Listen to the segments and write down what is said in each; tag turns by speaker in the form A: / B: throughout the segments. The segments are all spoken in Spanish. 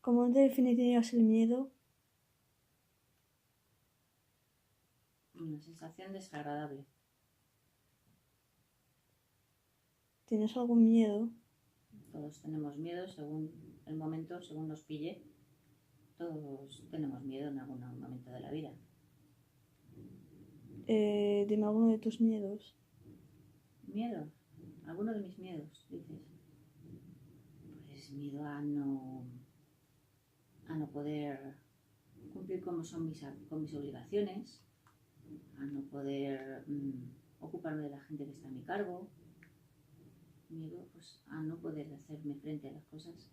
A: ¿Cómo te definirías el miedo?
B: Una sensación desagradable.
A: ¿Tienes algún miedo?
B: Todos tenemos miedo según el momento, según nos pille. Todos tenemos miedo en algún momento de la vida.
A: Dime alguno de tus miedos.
B: ¿Miedo? ¿Alguno de mis miedos, dices? Pues miedo a no poder cumplir con mis obligaciones, a no poder ocuparme de la gente que está a mi cargo, miedo pues, a no poder hacerme frente a las cosas.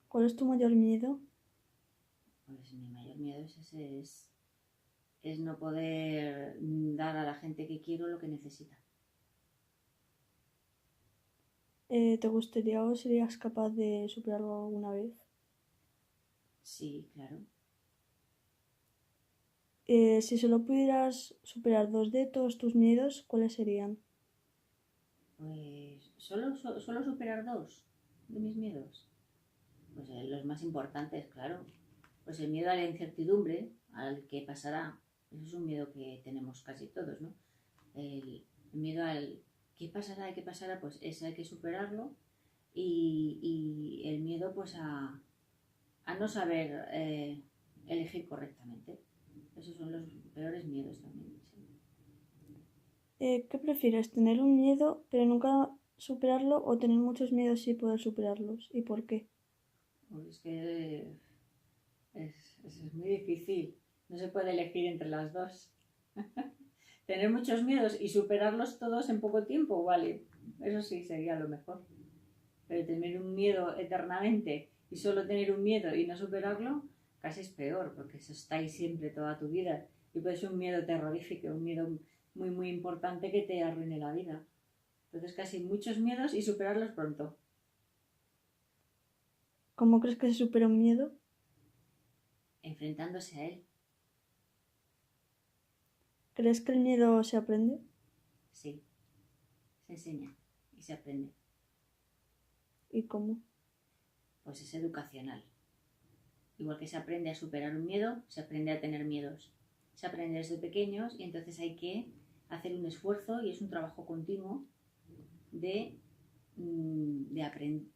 A: ¿Cuál es tu mayor miedo?
B: Pues mi mayor miedo es ese, es no poder dar a la gente que quiero lo que necesita.
A: ¿Te gustaría o serías capaz de superarlo alguna vez?
B: Sí, claro.
A: Si solo pudieras superar 2 de todos tus miedos, ¿cuáles serían?
B: Pues solo superar 2 de mis miedos. Pues los más importantes, claro. Pues el miedo a la incertidumbre, al que pasará. Eso es un miedo que tenemos casi todos, ¿no? El miedo al qué pasará, pues ese hay que superarlo. Y el miedo pues a no saber elegir correctamente. Esos son los peores miedos también. Sí.
A: ¿Qué prefieres? ¿Tener un miedo pero nunca superarlo o tener muchos miedos y poder superarlos? ¿Y por qué?
B: Pues es que es muy difícil. No se puede elegir entre las dos. Tener muchos miedos y superarlos todos en poco tiempo, vale. Eso sí sería lo mejor. Pero tener un miedo eternamente y solo tener un miedo y no superarlo, casi es peor, porque eso está ahí siempre toda tu vida. Y puede ser un miedo terrorífico, un miedo muy, muy importante que te arruine la vida. Entonces casi muchos miedos y superarlos pronto.
A: ¿Cómo crees que se supera un miedo?
B: Enfrentándose a él.
A: ¿Crees que el miedo se aprende?
B: Sí, se enseña y se aprende.
A: ¿Y cómo?
B: Pues es educacional. Igual que se aprende a superar un miedo, se aprende a tener miedos. Se aprende desde pequeños y entonces hay que hacer un esfuerzo y es un trabajo continuo de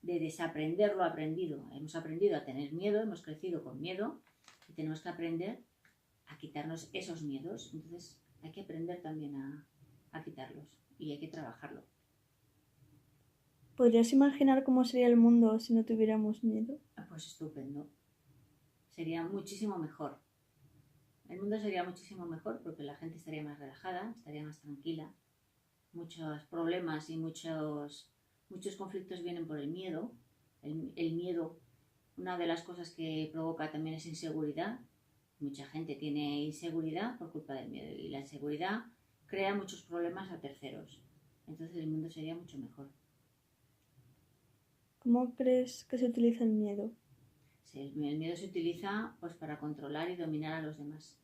B: desaprender lo aprendido. Hemos aprendido a tener miedo, hemos crecido con miedo y tenemos que aprender a quitarnos esos miedos. Entonces hay que aprender también a quitarlos y hay que trabajarlo.
A: ¿Podrías imaginar cómo sería el mundo si no tuviéramos miedo?
B: Pues estupendo. Sería muchísimo mejor. El mundo sería muchísimo mejor porque la gente estaría más relajada, estaría más tranquila. Muchos problemas y muchos conflictos vienen por el miedo. El miedo, una de las cosas que provoca también es inseguridad. Mucha gente tiene inseguridad por culpa del miedo y la inseguridad crea muchos problemas a terceros. Entonces el mundo sería mucho mejor.
A: ¿Cómo crees que se utiliza el miedo?
B: Sí, el miedo se utiliza pues para controlar y dominar a los demás.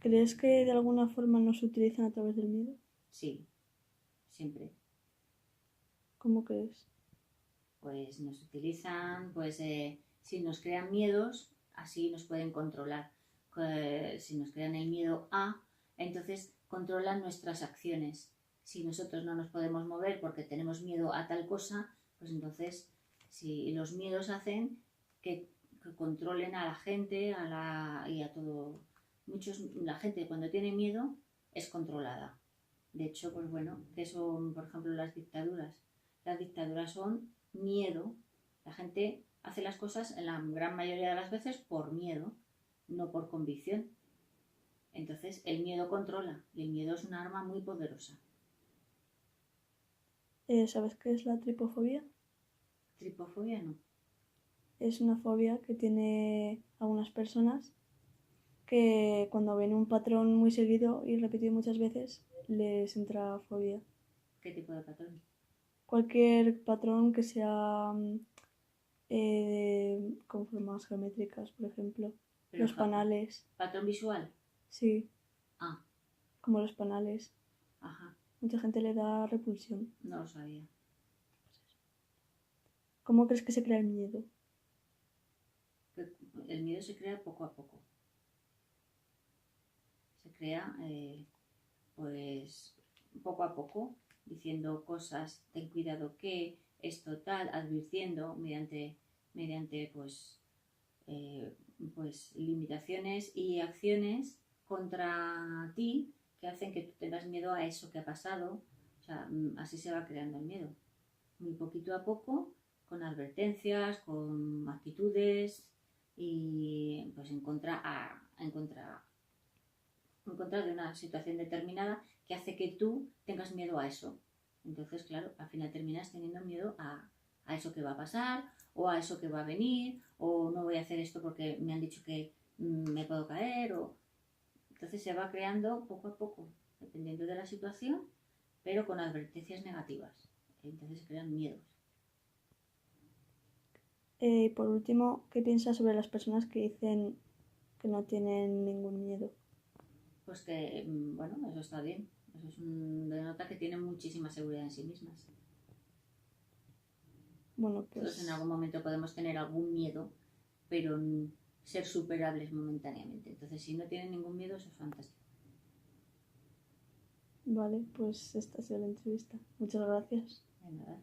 A: ¿Crees que de alguna forma nos utilizan a través del miedo?
B: Sí, siempre.
A: ¿Cómo crees?
B: Pues nos utilizan, pues si nos crean miedos, así nos pueden controlar. Si nos crean el miedo a, entonces controlan nuestras acciones. Si nosotros no nos podemos mover porque tenemos miedo a tal cosa, pues entonces si los miedos hacen que controlen a la gente y a todo. La gente cuando tiene miedo es controlada. De hecho, pues bueno, que son, por ejemplo, las dictaduras. Las dictaduras son miedo. La gente hace las cosas en la gran mayoría de las veces por miedo, no por convicción. Entonces el miedo controla y el miedo es un arma muy poderosa.
A: ¿Sabes qué es la tripofobia?
B: Tripofobia no.
A: Es una fobia que tiene algunas personas que cuando ven un patrón muy seguido y repetido muchas veces les entra fobia.
B: ¿Qué tipo de patrón?
A: Cualquier patrón que sea con formas geométricas, por ejemplo.
B: Pero
A: Los panales.
B: ¿Patrón visual?
A: Sí.
B: Ah.
A: Como los panales.
B: Ajá.
A: Mucha gente le da repulsión.
B: No lo sabía.
A: ¿Cómo crees que se crea el miedo?
B: El miedo se crea poco a poco. Se crea pues poco a poco, diciendo cosas, ten cuidado que esto tal, advirtiendo mediante pues limitaciones y acciones contra ti que hacen que tú tengas miedo a eso que ha pasado. O sea, así se va creando el miedo. Muy poquito a poco, con advertencias, con actitudes y pues en contra de una situación determinada que hace que tú tengas miedo a eso. Entonces, claro, al final terminas teniendo miedo a eso que va a pasar o a eso que va a venir o no voy a hacer esto porque me han dicho que me puedo caer o... Entonces se va creando poco a poco, dependiendo de la situación, pero con advertencias negativas. Entonces se crean miedos.
A: Y por último, ¿qué piensas sobre las personas que dicen que no tienen ningún miedo?
B: Pues que, bueno, eso está bien. Eso es denota que tienen muchísima seguridad en sí mismas.
A: Bueno,
B: Todos en
A: pues
B: algún momento podemos tener algún miedo, pero ser superables momentáneamente. Entonces, si no tienen ningún miedo, eso es fantástico.
A: vale, pues esta ha sido la entrevista. Muchas gracias.
B: De nada.